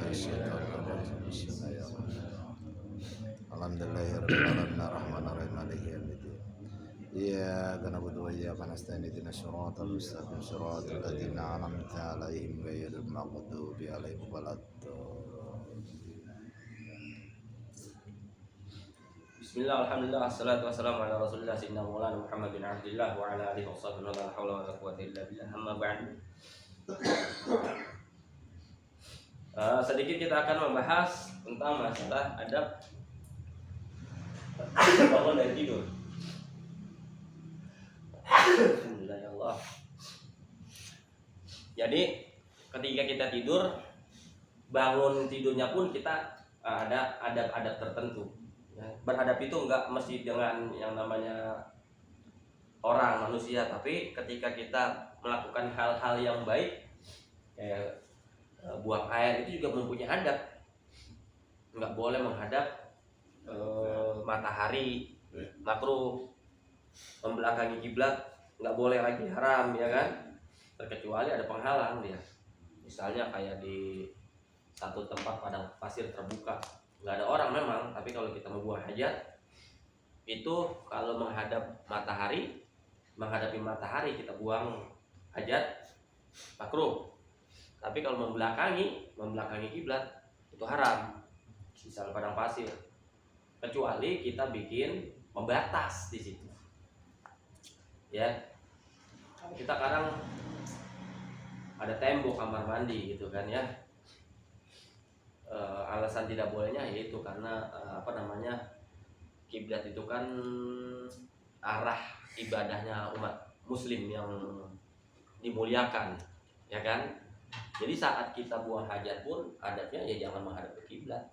Minasyaitonirrajim. Bismillahirrahmanirrahim. Alhamdulillahirabbil alamin arrahmanirrahim maliki yaumiddin. Iyyaka na'budu wa iyyaka nasta'in ihdinas siratal mustaqim siratal ladzina an'amta 'alaihim ghairil maghdubi 'alaihim waladdallin. Bismillah, alhamdulillah, assalatu wassalamu ala rasulillah sayyidina maulana Muhammad bin Abdillah wa ala alihi wa sahbihi wa la hawla wa la quwwata illa billah, amma ba'du. Sedikit kita akan membahas tentang masalah adab bangun dari tidur. Alhamdulillah ya Allah. Jadi ketika kita tidur, bangun tidurnya pun kita ada adab-adab tertentu. Beradab itu enggak mesti dengan yang namanya orang manusia, tapi ketika kita melakukan hal-hal yang baik kayak buang air itu juga mempunyai adab. Enggak boleh menghadap matahari, makruh. Membelakangi kiblat enggak boleh lagi, haram, ya kan? Terkecuali ada penghalang dia. Misalnya kayak di satu tempat padang pasir terbuka, nggak ada orang memang, tapi kalau kita mau buang hajat itu kalau menghadapi matahari kita buang hajat makruh. Tapi kalau membelakangi kiblat itu haram, misal padang pasir, kecuali kita bikin pembatas di situ. Ya, kita kadang ada tembok kamar mandi gitu kan ya. Alasan tidak bolehnya yaitu karena kiblat itu kan arah ibadahnya umat muslim yang dimuliakan, ya kan? Jadi saat kita buang hajat pun adabnya ya jangan menghadap ke kiblat.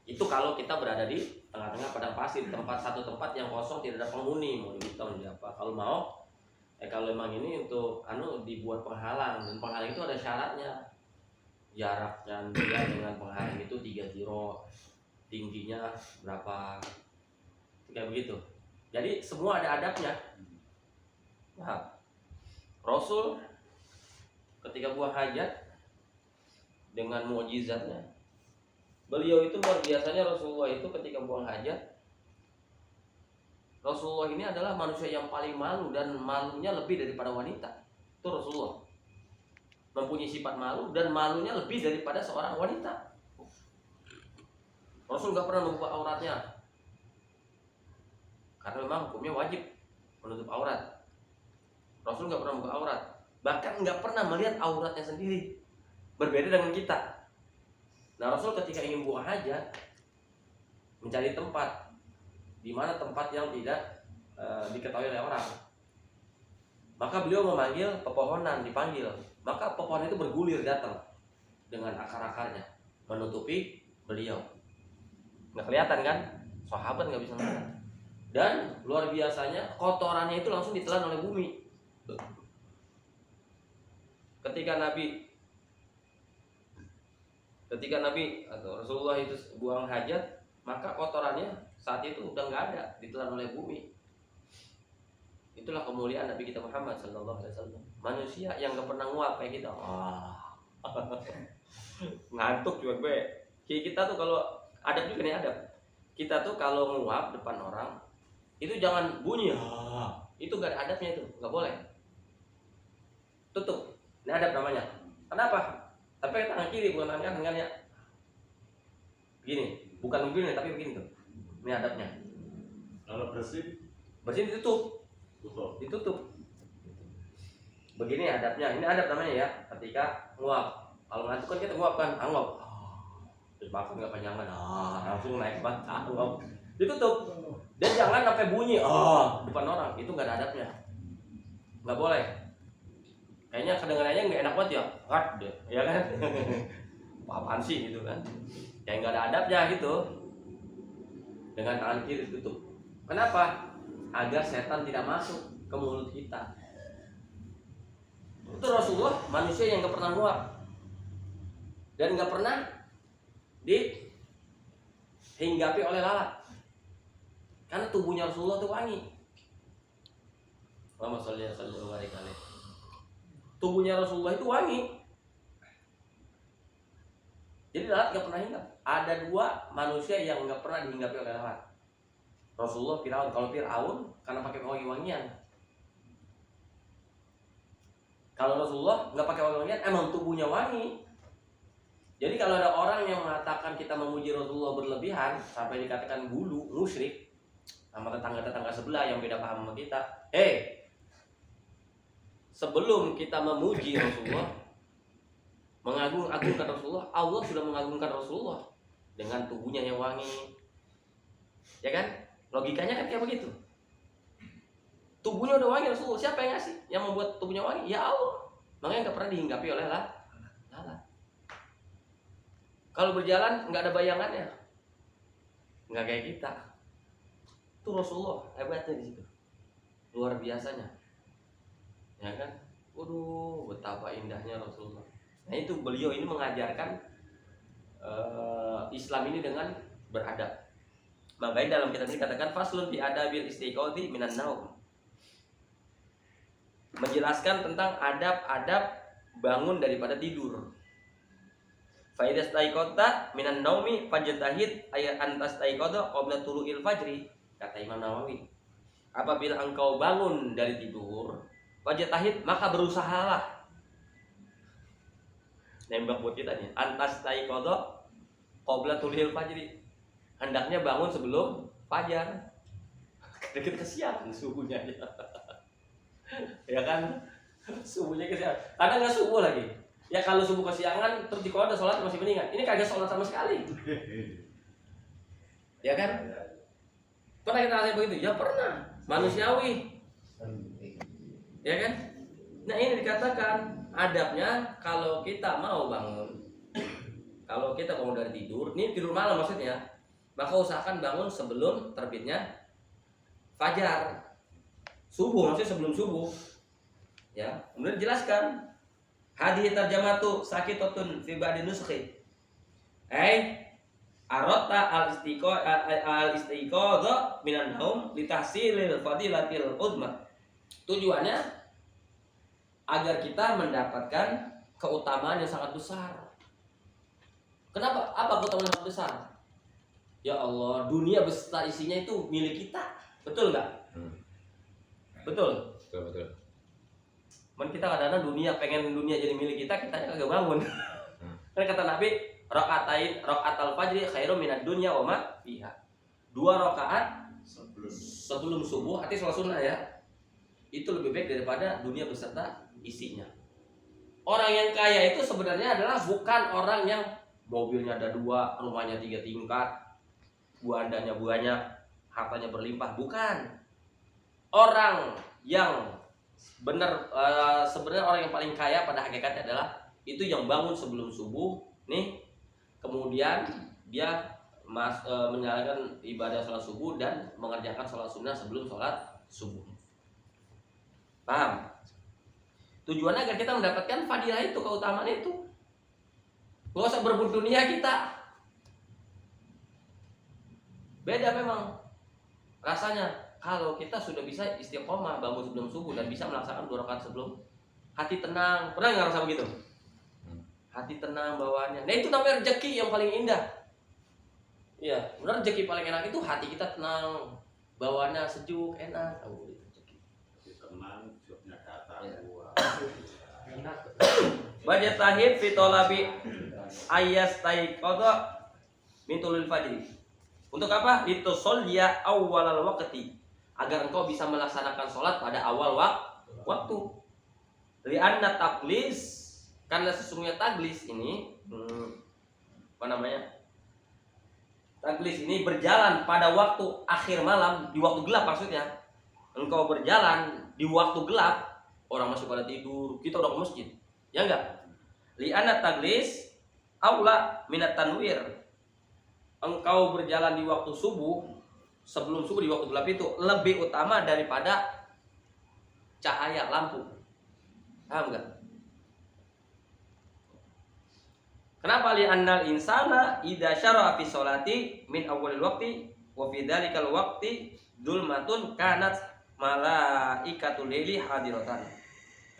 Itu kalau kita berada di tengah-tengah padang pasir, satu tempat yang kosong, tidak ada penghuni, mau dihitung apa. Kalau emang ini untuk dibuat penghalang, dan penghalang itu ada syaratnya. Jaraknya dia dengan penghalang itu 3 ziro, tingginya berapa, kayak begitu. Jadi semua ada adabnya. Nah, Rasul ketika buang hajat dengan mukjizatnya, beliau itu luar biasanya. Rasulullah itu ketika buang hajat, Rasulullah ini adalah manusia yang paling malu, dan malunya lebih daripada wanita. Itu Rasulullah mempunyai sifat malu, dan malunya lebih daripada seorang wanita. Rasul nggak pernah membuka auratnya, karena memang hukumnya wajib menutup aurat. Rasul nggak pernah membuka aurat, bahkan nggak pernah melihat auratnya sendiri. Berbeda dengan kita. Nah, Rasul ketika ingin buang hajat mencari tempat di mana tempat yang tidak diketahui oleh orang, maka beliau memanggil pepohonan, dipanggil. Maka pepohonan itu bergulir datang dengan akar-akarnya menutupi beliau. Nggak kelihatan kan? Sahabat nggak bisa melihat. Dan luar biasanya kotorannya itu langsung ditelan oleh bumi. Ketika Nabi atau Rasulullah itu buang hajat, maka kotorannya saat itu udah nggak ada, ditelan oleh bumi. Itulah kemuliaan Nabi kita Muhammad sallallahu alaihi wasallam. Manusia yang nggak pernah nguap kayak kita. Ngantuk juga gue. Kayak kita tuh kalau adab juga nih adab. Kita tuh kalau nguap depan orang itu jangan bunyi. Itu nggak ada adabnya, itu nggak boleh. Tutup. Ini adab namanya. Kenapa? Tapi tangan kiri bukan tangan kanan ya. Begini, bukan begini tapi begini tuh. Ini adabnya. Kalau bersih ditutup. Begini adabnya. Ini adab namanya ya. Ketika nguap, kalau ngantuk kan kita nguap kan, nguap. Terus makan nggak panjangan, langsung naik banget, nguap. Ditutup. Dan jangan sampai bunyi, depan orang. Itu nggak ada adabnya. Nggak boleh. Kayaknya kedengarannya nggak enak banget ya, deh, ya kan? Apaan sih gitu kan? Kayak nggak ada adabnya gitu. Dengan tangan kiri tutup. Kenapa? Agar setan tidak masuk ke mulut kita. Itu Rasulullah manusia yang nggak pernah nguap dan nggak pernah dihinggapi oleh lalat, karena tubuhnya Rasulullah itu wangi. Allahumma sholli wa sallim wa barik alaihi. Tubuhnya Rasulullah itu wangi. Jadi lalat nggak pernah hinggap. Ada dua manusia yang nggak pernah dihinggapi oleh lalat. Rasulullah, Firaun. Kalau Firaun karena pakai wangi-wangian. Kalau Rasulullah nggak pakai wangi-wangian, emang tubuhnya wangi. Jadi kalau ada orang yang mengatakan kita memuji Rasulullah berlebihan sampai dikatakan gulu, musyrik sama tetangga-tetangga sebelah yang beda paham sama kita, sebelum kita memuji Rasulullah, mengagung-agungkan Rasulullah, Allah sudah mengagungkan Rasulullah dengan tubuhnya yang wangi. Ya kan? Logikanya kan kayak begitu. Tubuhnya udah wangi Rasulullah, siapa yang ngasih? Yang membuat tubuhnya wangi? Ya Allah. Makanya nggak pernah dihinggapi oleh lalat. Kalau berjalan nggak ada bayangannya, nggak kayak kita. Itu Rasulullah hebatnya di situ, luar biasanya, ya kan? Waduh, betapa indahnya Rasulullah. Nah itu beliau ini mengajarkan Islam ini dengan beradab. Makanya dalam kitab ini katakan faslun fi adabil istiqodhi minan naum, menjelaskan tentang adab-adab bangun daripada tidur. Faidas taikota minan naumi fajtahid ayat antas taikodo qabla tulu'il fajri, kata Imam Nawawi. Apabila engkau bangun dari tidur, fajtahid, maka berusahalah. Nembak buat kita nih, antas taikodo qabla tulu'il fajri. Hendaknya bangun sebelum fajar. Deket kesiangan subuhnya. Ya kan? Subuhnya kesiangan. Kadang nggak subuh lagi. Ya kalau subuh kesiangan terus di kolong ada sholat masih mendingan. Ini kagak sholat sama sekali. Ya kan? Pernah kita ngerasain begitu? Ya pernah. Manusiawi. Ya kan? Nah ini dikatakan adabnya kalau kita mau bangun, kalau kita bangun dari tidur, ini tidur malam maksudnya, maka usahakan bangun sebelum terbitnya fajar. Subuh maksudnya sebelum subuh. Ya, kemudian dijelaskan hadis tarjamatu sakitotun fi ba'di nuskhi. Arota al-istiqadha minan naum li tahsilil fadilatil udma. Tujuannya agar kita mendapatkan keutamaan yang sangat besar. Kenapa? Apa keutamaan yang sangat besar? Ya Allah, dunia beserta isinya itu milik kita. Betul nggak? Betul. Betul. Kita kadang-kadang pengen dunia jadi milik kita kagak bangun. Karena kata Nabi, rakaatal fajri khairum minad dunya wa ma fiha. 2 rakaat sebelum subuh, arti sholat sunnah ya. Itu lebih baik daripada dunia beserta isinya. Orang yang kaya itu sebenarnya adalah bukan orang yang mobilnya ada 2, rumahnya 3 tingkat, buandanya banyak, hartanya berlimpah, bukan. Orang yang sebenarnya orang yang paling kaya pada hakikatnya adalah itu yang bangun sebelum subuh nih, kemudian dia menjalankan ibadah sholat subuh dan mengerjakan sholat sunnah sebelum sholat subuh. Paham? Tujuannya agar kita mendapatkan fadilah itu, keutamaan itu. Nggak usah berebut dunia kita. Beda memang rasanya kalau kita sudah bisa istiqomah bangun sebelum subuh dan bisa melaksanakan 2 rakaat sebelum, hati tenang. Pernah nggak rasa begitu? Hati tenang bawaannya. Nah itu namanya rezeki yang paling indah. Iya, benar, rezeki paling enak itu hati kita tenang, bawaannya sejuk, enak. Oh, itu rezeki. Tenang, jawabnya kata gua. Enak. Baca tahid fi talabi ayastaiqadha min tulul fajri. Untuk apa? Litusholliya awwalal waqti, agar engkau bisa melaksanakan sholat pada awal waktu. Li'anna taqlis, karena sesungguhnya taglis ini taglis ini berjalan pada waktu akhir malam, di waktu gelap maksudnya. Engkau berjalan di waktu gelap, orang masih pada tidur, kita udah ke masjid. Ya enggak? Li'anna taglis aula minat tanwir. Engkau berjalan di waktu subuh, sebelum subuh di waktu gelap itu lebih utama daripada cahaya lampu. Paham enggak? Kenapa? Li'annal insana idza syara'a fi sholati min awwalil waqti wa fi dzalikal waqti dzulmatun kanat malaikatul laili hadiratan.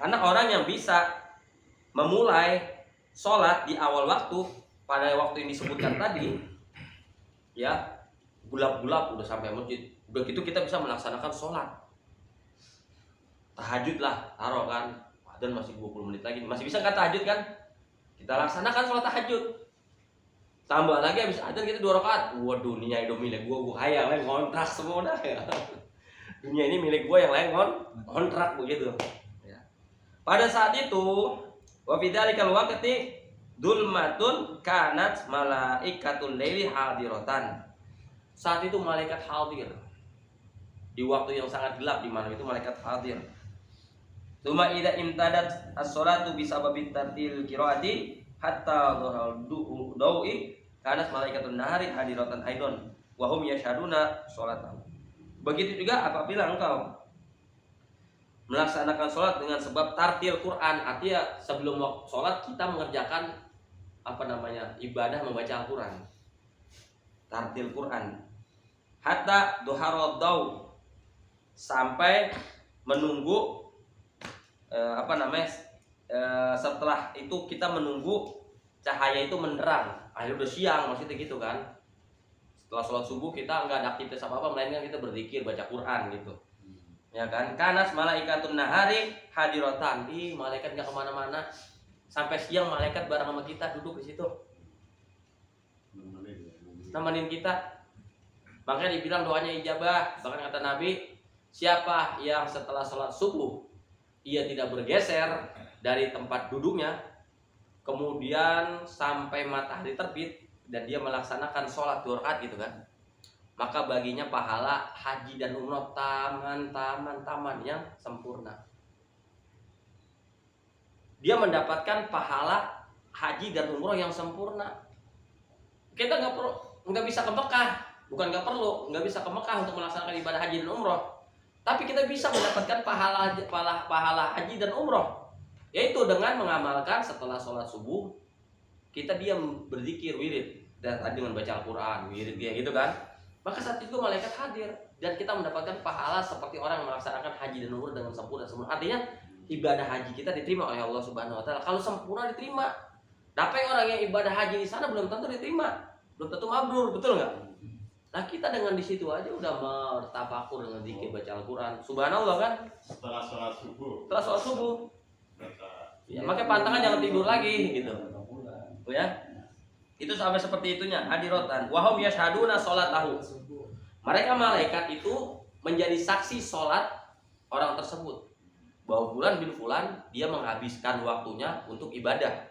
Karena orang yang bisa memulai sholat di awal waktu pada waktu yang disebutkan tadi, ya gulap-gulap udah sampai masjid, udah gitu kita bisa melaksanakan sholat tahajud lah, taruh kan, dan masih 20 menit lagi, masih bisa nggak tahajud kan? Kita laksanakan sholat tahajud. Tambah lagi habis adzan kita 2 rakaat. Waduh, dunia itu milik gua hayal lain kontrak semua dah ya. Dunia ini milik gua, yang lain kontrak begitu. Ya. Pada saat itu, wa bidzalikal waqti dulmatun kanat malaikatul laili hadiratan. Saat itu malaikat hadir. Di waktu yang sangat gelap di malam itu malaikat hadir. Tsumma idza imtadat as-salatu bisababi tartil qiraati hatta dhuhal dawi kanas malaikatun nahari hadiratan aidon wa hum yashhaduna sholatan. Begitu juga apabila engkau melaksanakan sholat dengan sebab tartil Quran, artinya sebelum waktu sholat kita mengerjakan ibadah membaca Al-Quran, tartil Quran, hatta dhuhal daw, sampai menunggu setelah itu kita menunggu cahaya itu menerang. Akhirnya udah siang, maksudnya gitu kan. Setelah sholat subuh kita nggak ada aktivitas apa-apa, melainkan kita berzikir, baca Quran gitu. Ya kan? Kanas malaikatun nahari hadiratan. Malaikat nggak kemana-mana. Sampai siang malaikat bareng sama kita duduk di situ, nemenin kita. Makanya dibilang doanya ijabah. Bahkan kata Nabi, siapa yang setelah sholat subuh ia tidak bergeser dari tempat duduknya, kemudian sampai matahari terbit dan dia melaksanakan sholat 2 rakaat gitu kan, maka baginya pahala haji dan umroh taman yang sempurna. Dia mendapatkan pahala haji dan umroh yang sempurna. Kita nggak bisa ke Mekah, nggak bisa ke Mekah untuk melaksanakan ibadah haji dan umroh. Tapi kita bisa mendapatkan pahala haji dan umroh, yaitu dengan mengamalkan setelah sholat subuh kita diam berzikir wirid dan dengan baca Al-Quran wirid kayak gitu kan. Maka saat itu malaikat hadir dan kita mendapatkan pahala seperti orang yang melaksanakan haji dan umroh dengan sempurna. Artinya ibadah haji kita diterima oleh Allah Subhanahu Wa Taala. Kalau sempurna diterima. Tapi orang yang ibadah haji di sana belum tentu diterima, belum tentu mabrur, betul nggak? Nah kita dengan di situ aja udah bertafakur dengan zikir baca Al-Quran, subhanallah kan? Setelah sholat subuh. Setelah sholat subuh. Ya, makanya pantangan jangan tidur lagi gitu. Ya. Itu sampai seperti itunya, hadirotan. Wahum yashhaduna sholatahu. Mereka malaikat itu menjadi saksi sholat orang tersebut. Bahwa Fulan bin Fulan dia menghabiskan waktunya untuk ibadah.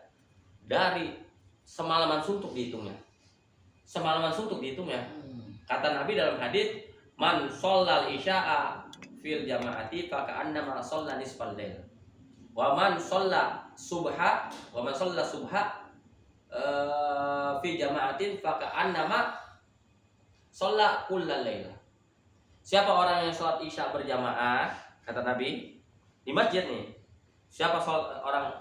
Dari semalaman suntuk dihitungnya. Kata Nabi dalam hadis, man shallal isya'a fil jama'ati fa ka'annama shalla nisfal lail. Wa man shalla subha fi jama'atin fa ka'annama shalla kullal lail. Siapa orang yang sholat isya berjamaah, kata Nabi, di masjid nih. Siapa orang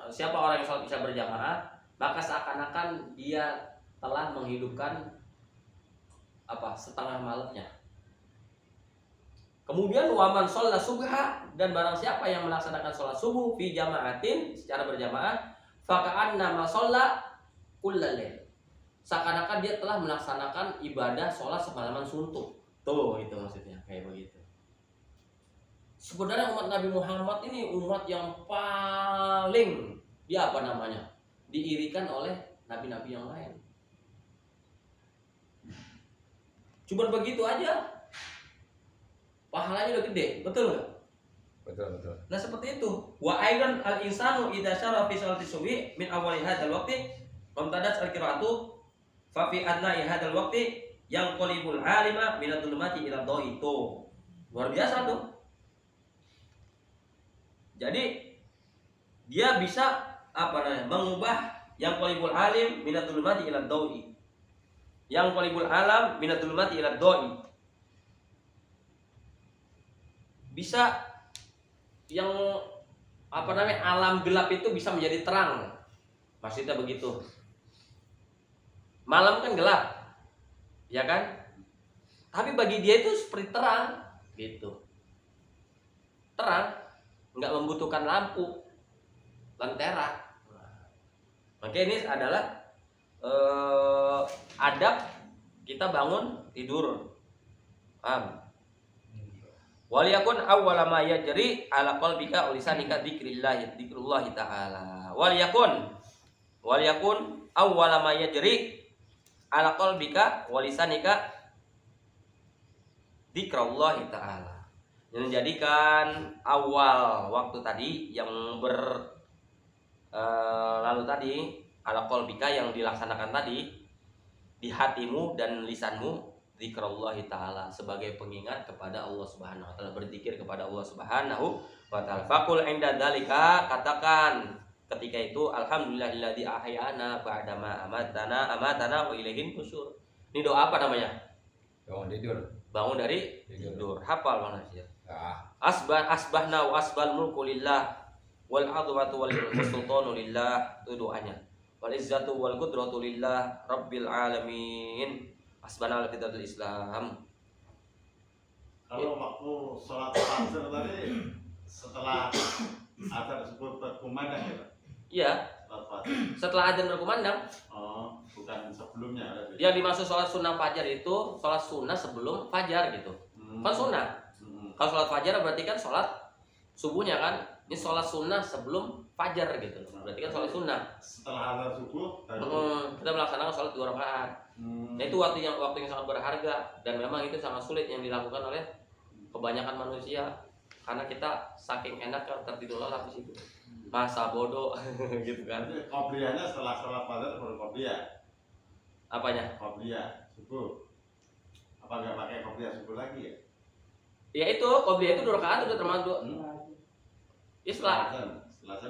yang sholat isya berjamaah, maka seakan-akan dia telah menghidupkan setengah malamnya. Kemudian waman sholat subha, dan barang siapa yang melaksanakan sholat subuh fi jama'atin secara berjamaah, faka'an nama sholat kullal lail. Seakan-akan dia telah melaksanakan ibadah sholat semalaman suntuk. Tuh itu maksudnya kayak begitu. Sebenarnya umat Nabi Muhammad ini umat yang paling diirikan oleh nabi-nabi yang lain. Cuma begitu aja pahalanya udah gede, betul nggak? Betul. Nah seperti itu. Wa aidan al insanu idza syara fi sholati subhi min awali hadzal waqti famtadat al qiraatu fa fi adna'i hadzal waqti yang qalibul alima min adh-dhulumati ila dhawi. Itu luar biasa tuh. Jadi dia bisa mengubah yang qalibul alim min adh-dhulumati ila dhawi. Yang qalibul alam min adh-dhulumati ila dhawi. Bisa yang alam gelap itu bisa menjadi terang. Maksudnya begitu. Malam kan gelap. Ya kan? Tapi bagi dia itu seperti terang gitu. Terang, enggak membutuhkan lampu, lentera. Maka ini adalah adab kita bangun tidur. Wal yakun awwala ma yajri ala qalbika ulisanika dzikrullah ta'ala. Wal yakun awwala ma yajri ala qalbika walisanika dzikrullah ta'ala. Yang menjadikan awal waktu tadi yang lalu tadi ala qalbika yang dilaksanakan tadi di hatimu dan lisanmu, zikrullah ta'ala, sebagai pengingat kepada Allah Subhanahu wa taala, berzikir kepada Allah Subhanahu wa taala. Faqul inda dzalika, katakan ketika itu alhamdulillahilladzi ahyana ba'dama amatana wa ilaihin nusyur. Ini doa apa namanya? Bangun tidur. Bangun dari tidur. Hafal Bang Nasir. Ah, Asbahna wa asbal mulku lillah wal adwatu wal sultanu lillah, itu doanya. Wal izzatu wal qudratu lillah rabbil alamin. Asbana al-fitratul Islam. Kalau waktu sholat asar tadi setelah azan tersebut berkumandang ya Pak? Iya, Sholat fajar. setelah adzan berkumandang. Oh, bukan sebelumnya berarti. Yang dimaksud sholat sunnah fajar itu sholat sunnah sebelum fajar gitu. Kan sunnah. Kalau sholat fajar berarti kan sholat subuhnya kan. Ini sholat sunnah sebelum fajar gitu. Berarti kan sholat sunnah. Setelah azan subuh baru. Kita melaksanakan sholat 2 rakaat. Nah, itu waktu yang sangat berharga dan memang itu sangat sulit yang dilakukan oleh kebanyakan manusia karena kita saking enak kan tertidur lelap di situ. Masa bodoh gitu kan. Nanti qobliyahnya setelah sholat fajar baru qobliyah. Apanya? Qobliyah subuh. Apa nggak pakai qobliyah subuh lagi ya? Ya itu qobliyah itu 2 rakaat udah termasuk. Ya setelah azan.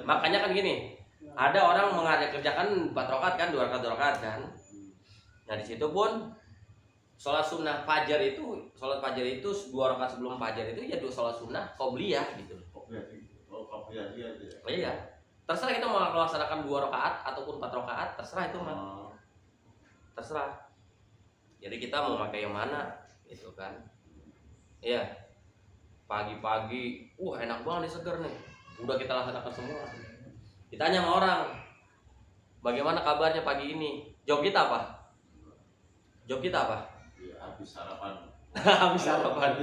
makanya kan gini, ada orang kerjakan 4 rakaat kan, 2 rakaat kan. Nah di situ pun sholat sunnah fajar itu, 2 rakaat sebelum fajar itu ya 2 sholat sunnah qobliyah gitu. Qobliyah dia itu ya. Iya, terserah kita mau melaksanakan 2 rakaat ataupun 4 rakaat, terserah itu mah. Terserah. Jadi kita mau pakai yang mana gitu kan. Iya. Pagi-pagi, enak banget nih, seger nih. Udah kita laksanakan semua. Ditanya sama orang, bagaimana kabarnya pagi ini? Jawab kita apa? Ya, habis sarapan. Habis sarapan.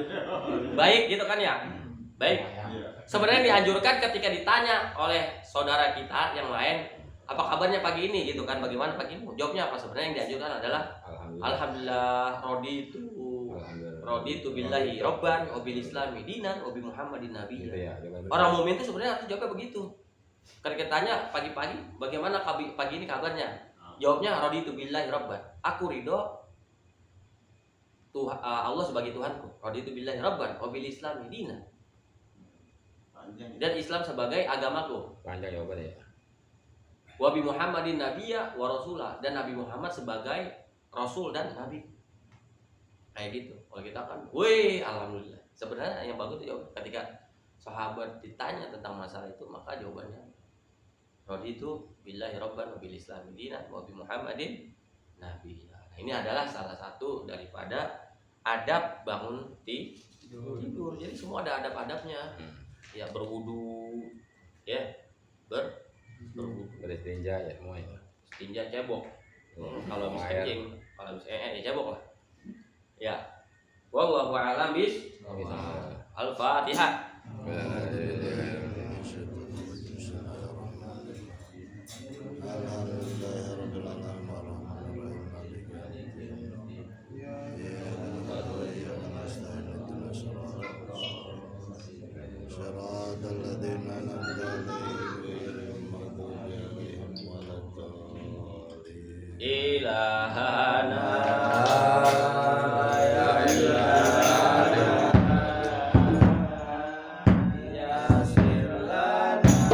Baik gitu kan ya? Baik. Iya. Sebenarnya dianjurkan ketika ditanya oleh saudara kita yang lain, apa kabarnya pagi ini gitu kan? Bagaimana pagimu? Jawabnya apa? Sebenarnya yang dianjurkan adalah alhamdulillah raditu billahi rabban wa bil islami dinan wa bi muhammadin nabiyya. gitu ya. Orang mukmin itu sebenarnya harus jawabnya begitu. Ketika ditanya pagi-pagi, bagaimana pagi ini kabarnya? Jawabnya raditu billahi rabban. Aku ridho Allah sebagai Tuhanku. Raditu billahi rabban wa bil islami dinan. Dan Islam sebagai agamaku. Panjang jawabannya ya. Wa bi muhammadin nabiyya wa rasulah, dan Nabi Muhammad sebagai rasul dan nabi. Kayak gitu. Kalau kita kan, wih, alhamdulillah. Sebenarnya yang bagus itu ketika sahabat ditanya tentang masalah itu, maka jawabannya raditu billahi rabban wa bil islami dinan wa bi muhammadin nabiyya. Nah, ini adalah salah satu daripada adab bangun tidur. Jadi semua ada adab-adabnya. Ya berwudu, ya berwudu, Beristinja ya semuanya. istinja, cebok. Kalau habis Air. kencing, kalau habis ya cebok lah. Ya. Wallahu a'lam Al-Fatihah. Ilahana ya ilahana ya sirlana.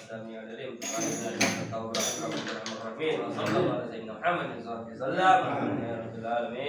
السميع العليم من التوبة الرحيم وصلى الله على سيدنا محمد صلى الله عليه وسلم. الحمد لله رب العالمين.